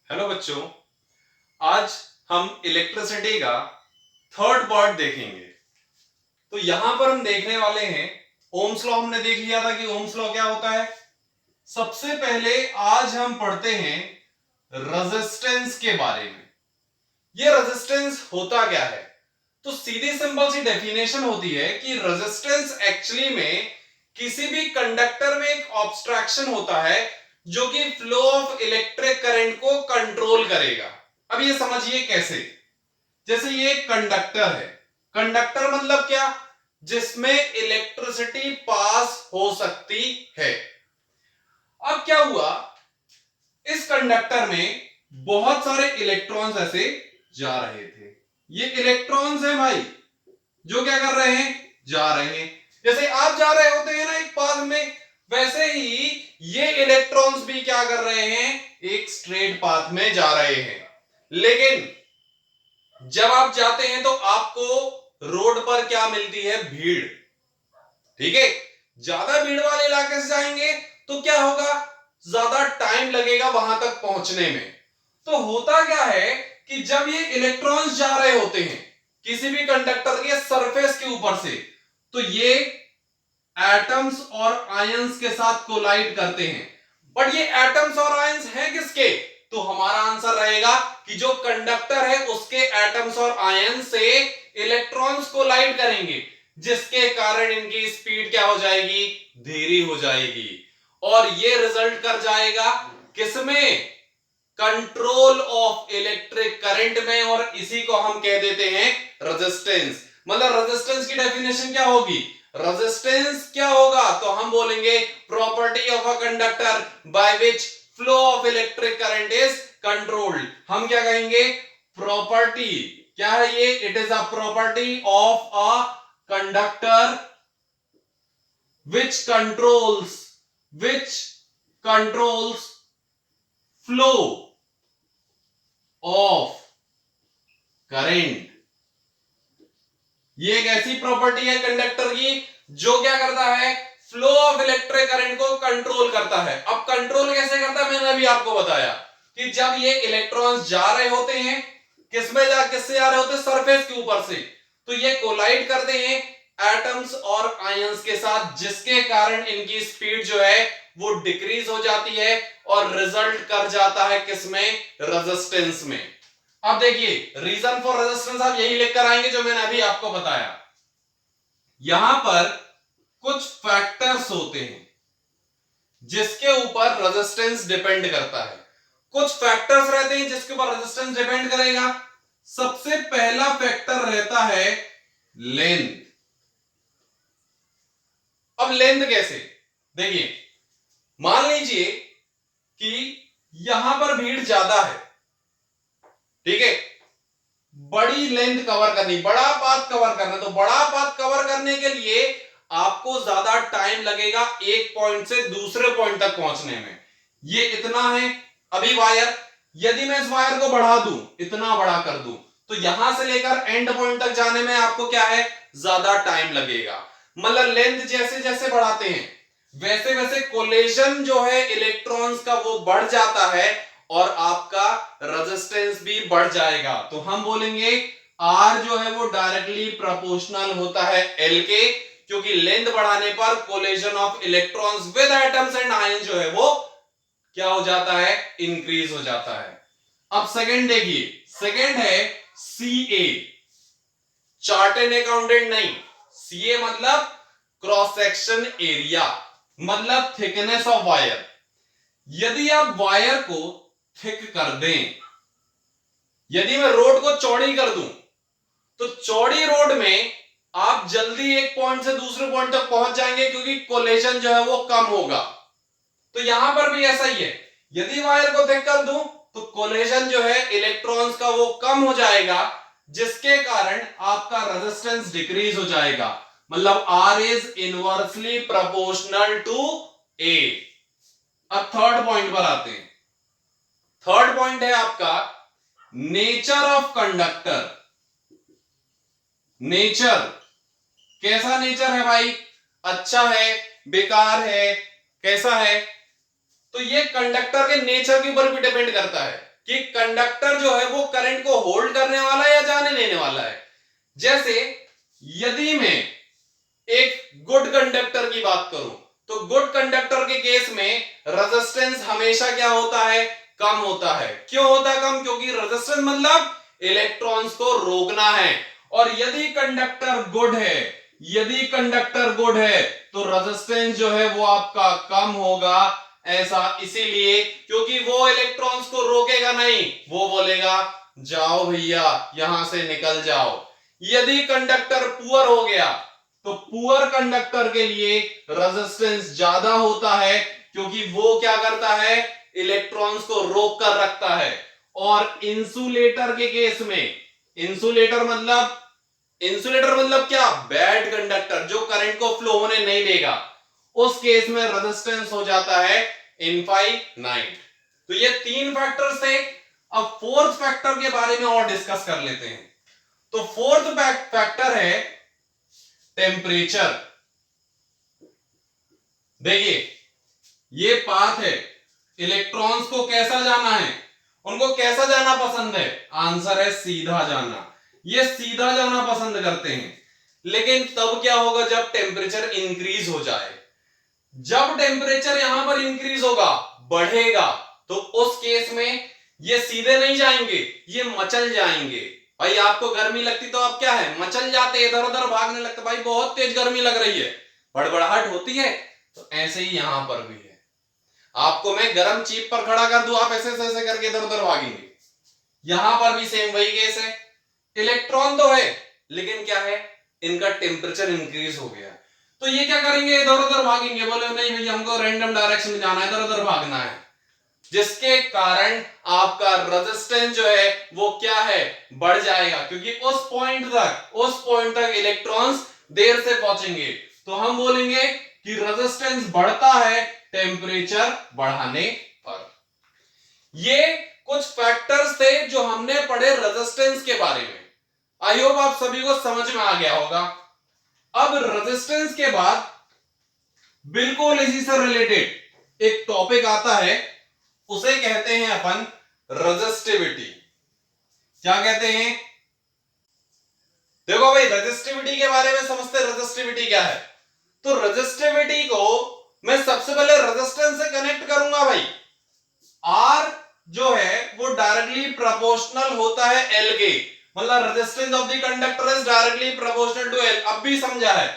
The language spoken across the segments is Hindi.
हेलो बच्चों, आज हम इलेक्ट्रिसिटी का थर्ड पार्ट देखेंगे। तो यहां पर हम देखने वाले हैं ओम्स लॉ। हमने देख लिया था कि ओम्स लॉ क्या होता है। सबसे पहले आज हम पढ़ते हैं रेजिस्टेंस के बारे में। ये रेजिस्टेंस होता क्या है? तो सीधी सिंपल सी डेफिनेशन होती है कि रेजिस्टेंस एक्चुअली में किसी भी कंडक्टर में एक ऑब्स्ट्रक्शन होता है जो कि फ्लो ऑफ इलेक्ट्रिक करंट को कंट्रोल करेगा। अब ये समझिए कैसे। जैसे ये एक कंडक्टर है। कंडक्टर मतलब क्या? जिसमें इलेक्ट्रिसिटी पास हो सकती है। अब क्या हुआ, इस कंडक्टर में बहुत सारे इलेक्ट्रॉन्स ऐसे जा रहे थे। ये इलेक्ट्रॉन्स हैं भाई, जो क्या कर रहे हैं? जा रहे हैं। जैसे आप जा रहे होते हैं ना एक पाथ में, वैसे ही ये इलेक्ट्रॉन्स भी क्या कर रहे हैं? एक स्ट्रेट पाथ में जा रहे हैं। लेकिन जब आप जाते हैं तो आपको रोड पर क्या मिलती है? भीड़। ठीक है, ज्यादा भीड़ वाले इलाके से जाएंगे तो क्या होगा? ज्यादा टाइम लगेगा वहां तक पहुंचने में। तो होता क्या है कि जब ये इलेक्ट्रॉन्स जा रहे होते हैं किसी भी कंडक्टर के सरफेस के ऊपर से, तो ये एटम्स और आयंस के साथ कोलाइड करते हैं। बट ये एटम्स और आयंस हैं किसके? तो हमारा आंसर रहेगा कि जो कंडक्टर है उसके एटम्स और आयन से इलेक्ट्रॉन्स कोलाइड करेंगे, जिसके कारण इनकी स्पीड क्या हो जाएगी? धीरे हो जाएगी। और ये रिजल्ट कर जाएगा किसमें? कंट्रोल ऑफ इलेक्ट्रिक करंट में। और इसी को हम कह देते हैं रेजिस्टेंस। मतलब रेजिस्टेंस की डेफिनेशन क्या होगी? रेजिस्टेंस क्या होगा? तो हम बोलेंगे property of a conductor by which flow of electric current is controlled. हम क्या कहेंगे? प्रॉपर्टी क्या है ये? It is a property of a conductor which controls flow of current। ये एक ऐसी प्रॉपर्टी है कंडक्टर की जो क्या करता है? फ्लो ऑफ इलेक्ट्रिक करंट को कंट्रोल करता है। अब कंट्रोल कैसे करता है? मैंने अभी आपको बताया कि जब ये इलेक्ट्रॉन्स जा रहे होते हैं, किससे जा रहे होते हैं? सरफेस के ऊपर से, तो ये कोलाइड करते हैं एटम्स और आयंस के साथ, जिसके कारण इनकी स्पीड जो है वो डिक्रीज हो जाती है और रिजल्ट कर जाता है किसमें? रेजिस्टेंस में। अब देखिए, रीजन फॉर रेजिस्टेंस आप यही लिख कर आएंगे जो मैंने अभी आपको बताया। यहां पर कुछ फैक्टर्स होते हैं जिसके ऊपर रेजिस्टेंस डिपेंड करता है। कुछ फैक्टर्स रहते हैं जिसके ऊपर रेजिस्टेंस डिपेंड करेगा। सबसे पहला फैक्टर रहता है लेंथ। अब लेंथ कैसे? देखिए, मान लीजिए कि यहां पर भीड़ ज्यादा है, ठीक है, बड़ी लेंथ कवर करनी, बड़ा पाथ कवर करना। तो बड़ा पाथ कवर करने के लिए आपको ज्यादा टाइम लगेगा एक पॉइंट से दूसरे पॉइंट तक पहुंचने में। ये इतना है। अभी वायर, यदि मैं इस वायर को बढ़ा दूं, इतना बड़ा कर दूं, तो यहां से लेकर एंड पॉइंट तक जाने में आपको क्या है? ज्यादा टाइम लगेगा। मतलब लेंथ जैसे जैसे बढ़ाते हैं वैसे वैसे कोलिजन जो है इलेक्ट्रॉन्स का वो बढ़ जाता है और आपका रेजिस्टेंस भी बढ़ जाएगा। तो हम बोलेंगे R जो है वो डायरेक्टली प्रोपोर्शनल होता है L के, क्योंकि लेंथ बढ़ाने पर collision of electrons with atoms and ion जो है वो क्या हो जाता है? इंक्रीज हो जाता है। अब सेकंड देखिए, सेकंड है CA, चार्ट एंड अकाउंटेंट नहीं। CA मतलब क्रॉस सेक्शन एरिया, मतलब थिकनेस ऑफ वायर। यदि आप वायर को थिक कर दें, यदि मैं रोड को चौड़ी कर दूं, तो चौड़ी रोड में आप जल्दी एक पॉइंट से दूसरे पॉइंट तक पहुंच जाएंगे, क्योंकि कोलिजन जो है वो कम होगा। तो यहां पर भी ऐसा ही है, यदि वायर को थिक कर दूं तो कोलिजन जो है इलेक्ट्रॉन्स का वो कम हो जाएगा, जिसके कारण आपका रेजिस्टेंस डिक्रीज हो जाएगा। मतलब R is inversely proportional to A। अब थर्ड पॉइंट पर आते हैं। थर्ड पॉइंट है आपका नेचर ऑफ कंडक्टर। नेचर, कैसा नेचर है भाई? अच्छा है, बेकार है, कैसा है? तो ये कंडक्टर के नेचर के ऊपर भी डिपेंड करता है। कि कंडक्टर जो है वो करंट को होल्ड करने वाला है या जाने देने वाला है। जैसे यदि मैं एक गुड कंडक्टर की बात करूं तो गुड कंडक्टर के केस में रेजिस्टेंस हमेशा क्या होता है, कम होता है। क्यों होता है कम? क्योंकि रेजिस्टेंस मतलब इलेक्ट्रॉन्स को रोकना है। और यदि कंडक्टर गुड है, यदि कंडक्टर गुड है तो रेजिस्टेंस जो है वो आपका कम होगा। ऐसा इसीलिए क्योंकि वो इलेक्ट्रॉन्स को रोकेगा नहीं, वो बोलेगा जाओ भैया यहां से निकल जाओ। यदि कंडक्टर पुअर हो गया तो पुअर कंडक्टर के लिए रेजिस्टेंस ज्यादा होता है क्योंकि वो क्या करता है, इलेक्ट्रॉन्स को रोक कर रखता है। और इंसुलेटर के केस में, इंसुलेटर मतलब क्या, बैड कंडक्टर जो करंट को फ्लो होने नहीं देगा, उस केस में रेजिस्टेंस हो जाता है इनफाइनाइट। तो ये तीन फैक्टर्स थे। अब फोर्थ फैक्टर के बारे में और डिस्कस कर लेते हैं। तो फोर्थ फैक्टर है टेम्परेचर। देखिए ये पाथ है, इलेक्ट्रॉन्स को कैसा जाना है, उनको कैसा जाना पसंद है? आंसर है सीधा जाना। ये सीधा जाना पसंद करते हैं। लेकिन तब क्या होगा जब टेम्परेचर इंक्रीज हो जाए। जब टेम्परेचर यहां पर इंक्रीज होगा, बढ़ेगा, तो उस केस में ये सीधे नहीं जाएंगे, ये मचल जाएंगे। भाई आपको गर्मी लगती तो आप क्या है, मचल जाते, इधर उधर भागने लगते, भाई बहुत तेज गर्मी लग रही है, बड़बड़ाहट होती है। तो ऐसे ही यहां पर भी है। आपको मैं गर्म चीप पर खड़ा कर दूं, आप ऐसे ऐसे करके इधर उधर भागेंगे। यहां पर भी सेम वही केस है। इलेक्ट्रॉन तो है लेकिन क्या है, इनका टेम्परेचर इंक्रीज हो गया। तो ये क्या करेंगे, इधर उधर भागेंगे, बोले नहीं भैया हमको रैंडम डायरेक्शन में जाना है, इधर उधर भागना है। जिसके कारण आपका रेजिस्टेंस जो है वो क्या है, बढ़ जाएगा। क्योंकि उस पॉइंट तक इलेक्ट्रॉन्स देर से पहुंचेंगे। तो हम बोलेंगे कि रेजिस्टेंस बढ़ता है टेम्परेचर बढ़ाने पर। ये कुछ फैक्टर्स थे जो हमने पढ़े रेजिस्टेंस के बारे में। आई होप आप सभी को समझ में आ गया होगा। अब रेजिस्टेंस के बाद बिल्कुल इसी से रिलेटेड एक टॉपिक आता है, उसे कहते हैं अपन रेजिस्टिविटी। क्या कहते हैं? देखो भाई रेजिस्टिविटी के बारे में समझते, रेजिस्टिविटी क्या है। तो रेजिस्टिविटी को मैं सबसे पहले रेजिस्टेंस से कनेक्ट करूंगा भाई। आर जो है वो डायरेक्टली प्रोपोर्शनल होता है एल के, मतलब resistance of the conductor is directly proportional to L. अब भी समझा है।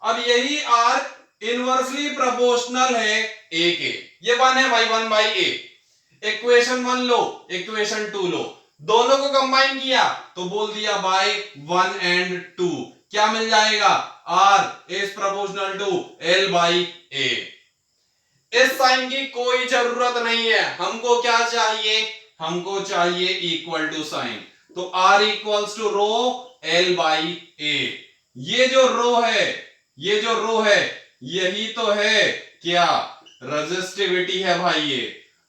अब यही आर इनवर्सली प्रोपोर्शनल है ए के। ये वन है भाई, 1/a। इक्वेशन 1 लो, इक्वेशन 2 लो, दोनों को कंबाइन किया तो बोल दिया बाय 1 एंड 2। क्या मिल जाएगा, R is proportional to L by A. इस साइन की कोई जरूरत नहीं है, हमको क्या चाहिए, हमको चाहिए इक्वल टू साइन। तो R equals to rho L by A. ये जो रो है, ये जो रो है, यही तो है क्या, रेजिस्टिविटी है भाई। ये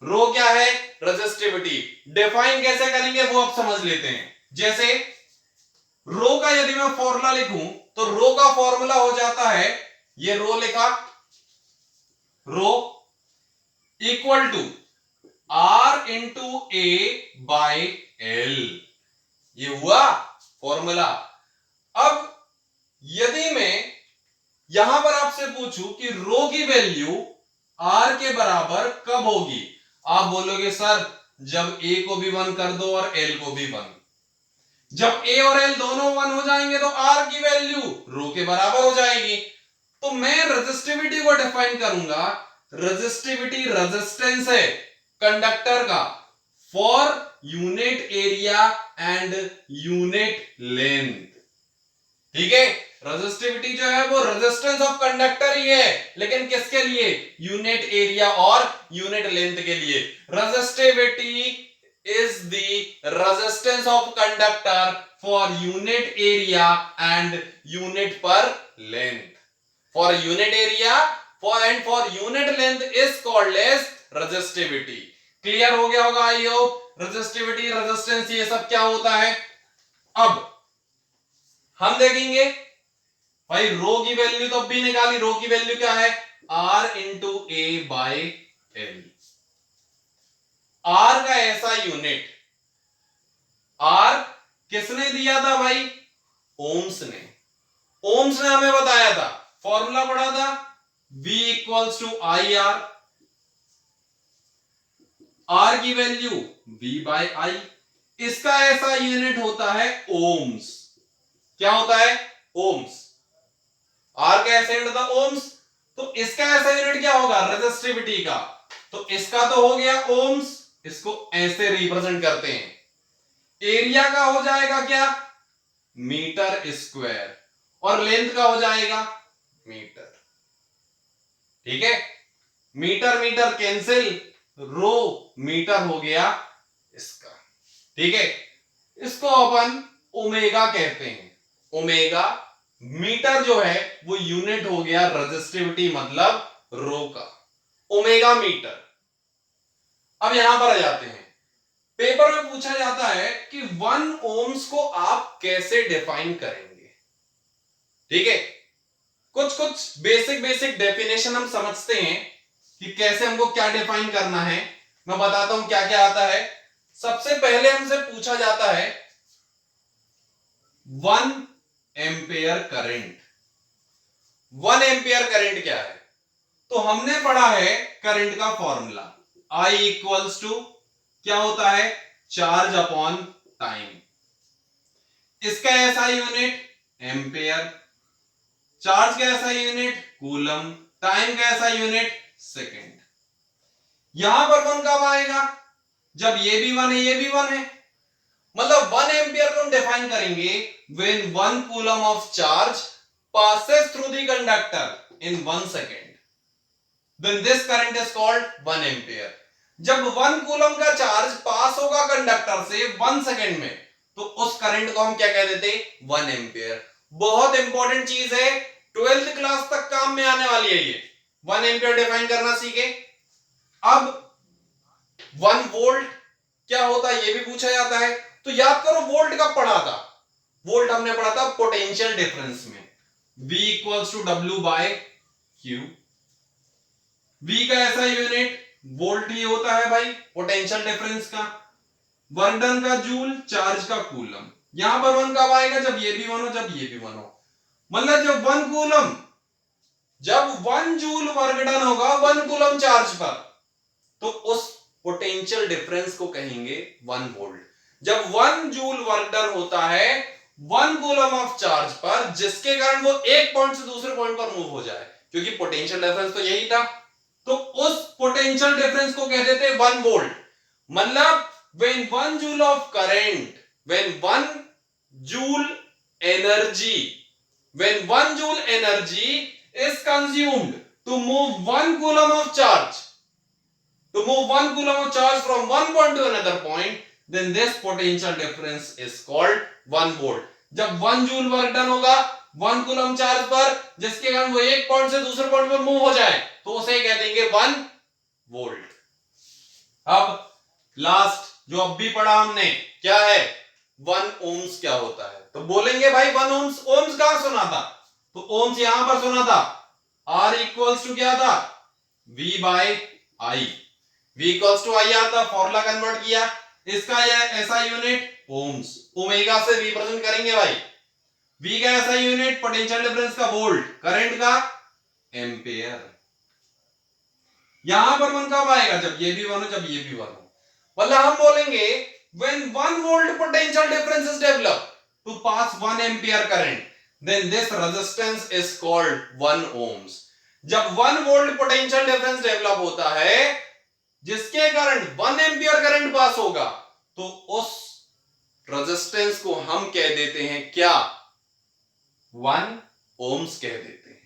रो क्या है, रेजिस्टिविटी। डिफाइन कैसे करेंगे वो अब समझ लेते हैं। जैसे रो का यदि मैं फॉर्मूला लिखूं तो रो का फॉर्मूला हो जाता है, ये रो लिखा, rho equal to R into A by L. ये हुआ फॉर्मूला। अब यदि मैं यहां पर आपसे पूछूं कि रो की वैल्यू आर के बराबर कब होगी, आप बोलोगे सर जब ए को भी 1 कर दो और एल को भी 1। जब ए और एल दोनों 1 हो जाएंगे तो आर की वैल्यू रो के बराबर हो जाएगी। तो मैं रेजिस्टिविटी को डिफाइन करूंगा। रेजिस्टिविटी रेजिस्टेंस है कंडक्टर का for unit area and unit length. ठीक है, रेजिस्टिविटी जो है वो रेजिस्टेंस ऑफ कंडक्टर ही है, लेकिन किसके लिए, यूनिट एरिया और यूनिट लेंथ के लिए। Resistivity is the resistance of conductor for unit area and unit per length. For unit area and for unit length is called as resistivity. Clear हो गया होगा आई होप। रेजिस्टिविटी, रेजिस्टेंस ये सब क्या होता है। अब हम देखेंगे भाई रो की वैल्यू तो भी निकाली, रो की वैल्यू क्या है, R into A by L. आर का ऐसा यूनिट, आर किसने दिया था भाई? ओम्स ने। ओम्स ने हमें बताया था, फॉर्मूला पढ़ा था, V equals to I R, R की वैल्यू V बाय आई। इसका ऐसा यूनिट होता है ओम्स। क्या होता है? ओम्स। आर का ऐसा यूनिट था ओम्स, तो इसका ऐसा यूनिट क्या होगा? रेजिस्टिविटी का। तो इसका तो हो गया ओम्स, इसको ऐसे रिप्रेजेंट करते हैं। एरिया का हो जाएगा क्या? मीटर स्क्वायर, और लेंथ का हो जाएगा मीटर। ठीक है, मीटर मीटर कैंसिल, रो मीटर हो गया इसका। ठीक है, इसको अपन ओमेगा कहते हैं। ओमेगा मीटर जो है वो यूनिट हो गया रेजिस्टिविटी मतलब रो का, ओमेगा मीटर। अब यहां पर आ जाते हैं, पेपर में पूछा जाता है कि 1 ओम्स को आप कैसे डिफाइन करेंगे। ठीक है, कुछ कुछ बेसिक डेफिनेशन हम समझते हैं कि कैसे हमको क्या डिफाइन करना है। मैं बताता हूं क्या क्या आता है। सबसे पहले हमसे पूछा जाता है 1 एम्पियर करंट। 1 एम्पियर करंट क्या है? तो हमने पढ़ा है करंट का फॉर्मूला, I इक्वल्स टू क्या होता है? Charge upon time. इसका ऐसा यूनिट एम्पियर, चार्ज का ऐसा यूनिट कूलम, टाइम का ऐसा यूनिट सेकेंड। यहां पर 1 कब आएगा? जब ये भी 1 है ये भी 1 है। मतलब 1 एम्पियर को हम डिफाइन करेंगे when 1 coulomb of charge passes through the conductor in 1 second, then this current is called 1 ampere. जब 1 कूलम का चार्ज पास होगा कंडक्टर से 1 सेकेंड में, तो उस करंट को हम क्या कह देते? 1 एम्पियर। बहुत इंपॉर्टेंट चीज है, 12th क्लास तक काम में आने वाली है ये। 1 एम्पियर डिफाइन करना सीखे। अब 1 वोल्ट क्या होता है ये भी पूछा जाता है। तो याद करो वोल्ट कब पढ़ा था? वोल्ट हमने पढ़ा था पोटेंशियल डिफरेंस में, V equals to W by Q। V का ऐसा यूनिट वोल्ट ही होता है भाई, पोटेंशियल डिफरेंस का। वर्क डन का जूल, चार्ज का कूलम। यहां पर 1 कब आएगा? जब ये भी 1 हो जब ये भी 1 हो। मतलब जब 1 कूलम, जब 1 जूल वर्क डन होगा 1 कूलम चार्ज पर, तो उस पोटेंशियल डिफरेंस को कहेंगे 1 वोल्ट। जब 1 जूल वर्क डन होता है 1 कूलम ऑफ चार्ज पर, जिसके कारण वो एक पॉइंट से दूसरे पॉइंट पर मूव हो जाए, क्योंकि पोटेंशियल डिफरेंस तो यही था, तो उस पोटेंशियल डिफरेंस को कह देते 1 वोल्ट। मतलब when 1 joule of current, when 1 joule energy, when 1 joule energy is consumed to move 1 coulomb of charge, to move 1 coulomb of charge from one point to another point, then this potential difference is called 1 volt। जब 1 जूल वर्क डन होगा 1 कूलम चार्ज पर, जिसके कारण वो एक पॉइंट से दूसरे पॉइंट पर मूव हो जाए, तो उसे कह देंगे 1 वोल्ट। अब लास्ट जो अब भी पढ़ा हमने क्या है? 1 ओम्स क्या होता है? तो बोलेंगे भाई 1 ओम्स, ओम्स कहां सुना था? तो ओम्स यहां पर सुना था, R इक्वल्स टू क्या था? V by I। V equals to I आता, फॉर्मूला कन्वर्ट किया, इसका ऐसा यूनिट ओम्स, ओमेगा से रिप्रेजेंट करेंगे भाई। V का ऐसा यूनिट पोटेंशियल डिफरेंस का वोल्ट, करंट का एम्पियर। यहां पर 1 कब आएगा? जब ये भी 1 हो जब ये भी 1 हो। मतलब हम बोलेंगे when 1 volt potential difference is developed to pass 1 ampere current, then this resistance is called 1 ohms। जब 1 volt potential difference develop होता है जिसके कारण 1 एम्पियर करंट पास होगा, तो उस रेजिस्टेंस को हम कह देते हैं क्या? 1 ohms कह देते हैं।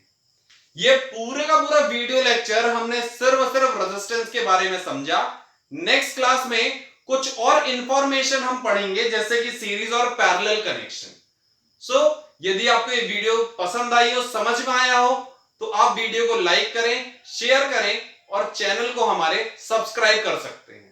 ये पूरे का पूरा वीडियो लेक्चर हमने सिर्फ रेजिस्टेंस के बारे में समझा। नेक्स्ट क्लास में कुछ और इंफॉर्मेशन हम पढ़ेंगे, जैसे कि सीरीज और पैरेलल कनेक्शन। सो यदि आपको ये वीडियो पसंद आई हो, समझ में आया हो, तो आप वीडियो को लाइक करें, शेयर करें और चैनल को हमारे सब्सक्राइब कर सकते हैं।